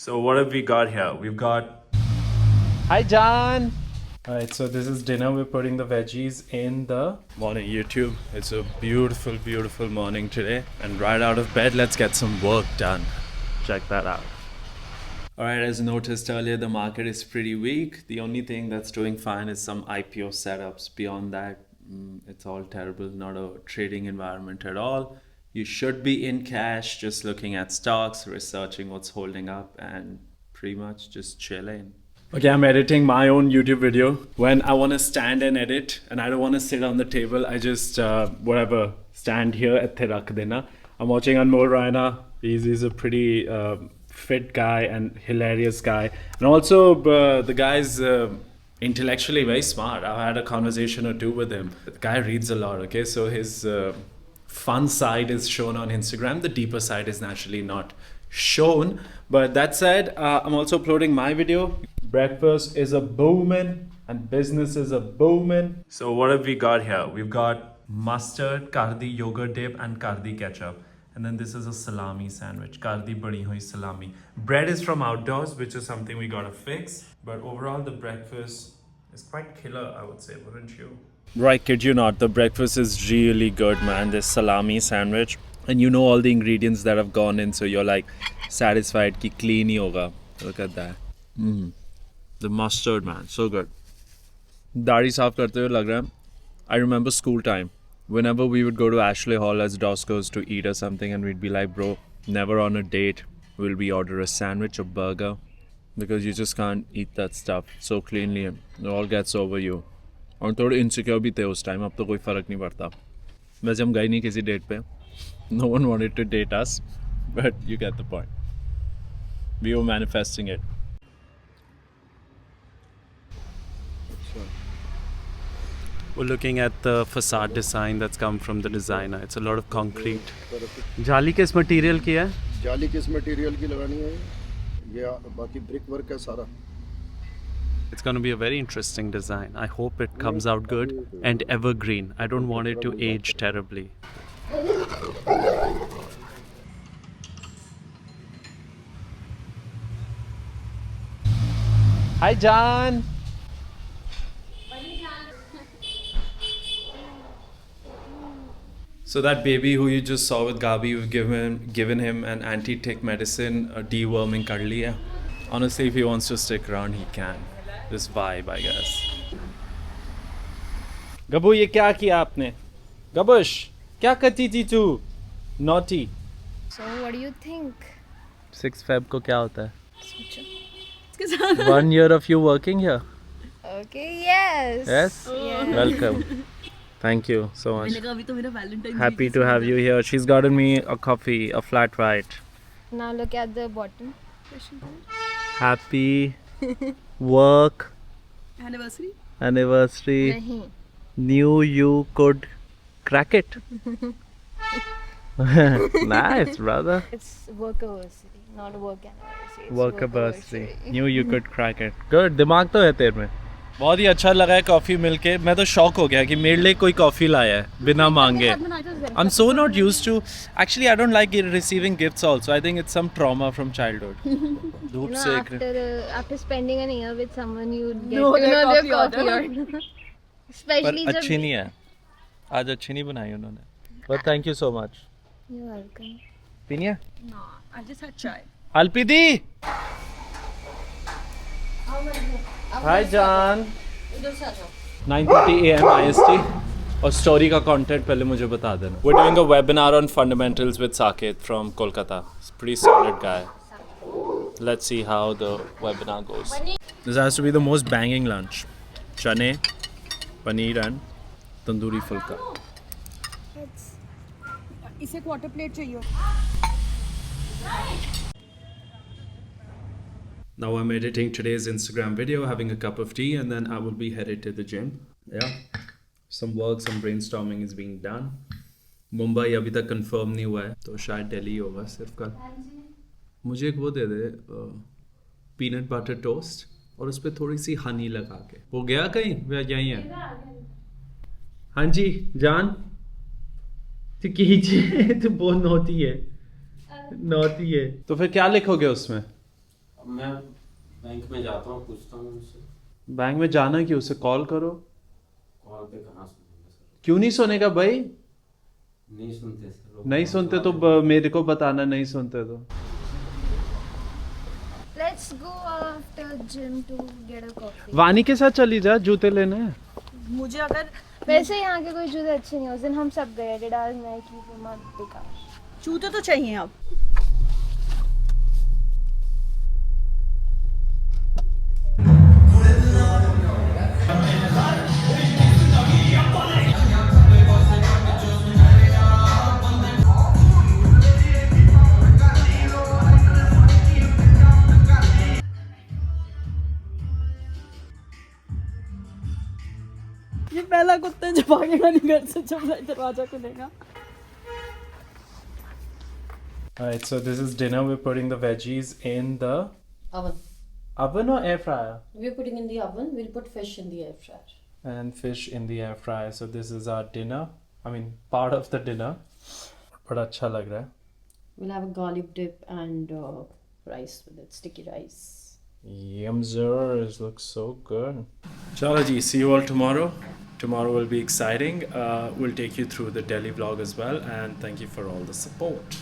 So what have we got here? We've got... Hi, John. All right, so this is dinner. We're putting the veggies in the morning. YouTube. It's a beautiful, beautiful morning today. And right out of bed, let's get some work done. Check that out. All right, as noticed earlier, the market is pretty weak. The only thing that's doing fine is some IPO setups. Beyond that, it's all terrible. Not a trading environment at all. You should be in cash, just looking at stocks, researching what's holding up, and pretty much just chilling. Okay, I'm editing my own YouTube video. When I want to stand and edit and I don't want to sit on the table, I just, stand here at rakh dena. I'm watching Anmol Raina. He's a pretty fit guy and hilarious guy. And also, the guy's intellectually very smart. I had a conversation or two with him. The guy reads a lot, okay? So his fun side is shown on Instagram. The deeper side is naturally not shown. But that said, I'm also uploading my video. Breakfast is a booming and business is a booming. So what have we got here? We've got mustard, kardi yogurt dip and kardi ketchup. And then this is a salami sandwich, kardi bani hui salami. Bread is from outdoors, which is something we gotta fix. But overall, the breakfast is quite killer, I would say, wouldn't you? Right, kid you not, the breakfast is really good, man. This salami sandwich. And you know all the ingredients that have gone in, so you're like satisfied ki clean hi hoga. Look at that. The mustard, man, so good. Daadi saaf karte hue lag raha hai. I remember school time. Whenever we would go to Ashley Hall as Doscos to eat or something, and we'd be like, bro, never on a date will we order a sandwich or burger, because you just can't eat that stuff so cleanly. It all gets over you. और थोड़े insecure भी थे उस time. अब तो कोई फ़र्क नहीं पड़ता. वैसे हम गए नहीं किसी डेट पे. No one wanted to date us, but you get the point. We were manifesting it. We're looking at the facade design that's come from the designer. It's a lot of concrete. जाली किस material की है? जाली किस material की लगानी है? ये बाकी ब्रिक वर्क है सारा. It's going to be a very interesting design. I hope it comes out good and evergreen. I don't want it to age terribly. Hi, John. So that baby who you just saw with Gabi, we've given him an anti-tick medicine, a deworming kar liya. Honestly, if he wants to stick around, he can. This vibe, I guess. Gabu, ये क्या किया आपने? Gabush, क्या करती थी तू? Naughty. So what do you think? 6 Feb को क्या होता है? सोचो. 1 year of you working here. Okay, yes. Yes? Yeah. Welcome. Thank you so much. Happy to have you here. She's gotten me a coffee, a flat white. Now look at the bottom. Happy work Anniversary? Nahi. Knew you could crack it. Nice, brother. It's work-anniversary, not work anniversary. It's Work-anniversary. Knew you could crack it. Good. दिमाग तो है तेरे में. बहुत ही अच्छा लगा है coffee मिलके. मैं तो शॉक हो गया कि मेरे लिए कोई कॉफ़ी लाया है बिना मांगे. I'm so not used to. Actually, I don't like receiving gifts also. I think it's some trauma from childhood. धूप से after spending an year with someone, you get No, to know their their coffee coffee order. Especially पर अच्छी जब नहीं है. आज अच्छी नहीं बनाई उन्होंने. But thank you so much. You're welcome. पीनी है? No, I just had chai. Alpidi. Hi John. 9:30 AM IST. और स्टोरी का कंटेंट पहले मुझे बता देना. We're doing a webinar on fundamentals with Saket from Kolkata. He's a pretty solid guy. Let's see how the webinar goes. This has to be the most banging lunch. Chane, paneer and tandoori fulka. इसे quarter plate चाहिए. Now I'm editing today's Instagram video, having a cup of tea, and then I will be headed to the gym. Yeah, some work, some brainstorming is being done. Mumbai अभी तक confirm नहीं हुआ है, तो शायद दिल्ली होगा सिर्फ कल. मुझे एक वो दे दे, peanut butter toast और उस पर थोड़ी सी हनी लगा के. वो गया कहीं? वह यहीं है. हाँ जी, जान. तो कीजिए, तो बहुत नौती है. तो फिर क्या लिखोगे उसमें? मैं बैंक में जाता हूँ, पूछता हूँ उनसे। बैंक में जाना क्यों? उसे कॉल करो। कॉल पे कहाँ सुनेंगे सर? क्यों नहीं सुनेगा भाई? नहीं सुनते सर लोग। नहीं सुनते तो मेरे को बताना, नहीं सुनते तो। Let's go after gym to get a coffee. वानी के साथ चली जा, जूते लेने हैं। मुझे अगर वैसे यहाँ के कोई जूते अच्छे नहीं हैं। उस दिन हम सब गए एडिडास, नाइकी, पूमा, बेकार। जूते तो चाहिए अब। ये पहला कुत्ता है जो भागेगा नहीं घर से जब दरवाजा खुलेगा। Alright, so this is dinner. We're putting the veggies in the Oven. oven or air fryer, We're putting in the oven. We'll put fish in the air fryer. and fish in the air fryer. So this is our dinner. I mean, part of the dinner. बड़ा अच्छा लग रहा है. We'll have a garlic dip and rice with it, sticky rice. Yumzers, looks so good. Chalo ji, see you all tomorrow. Tomorrow will be exciting. We'll take you through the Delhi vlog as well, and thank you for all the support.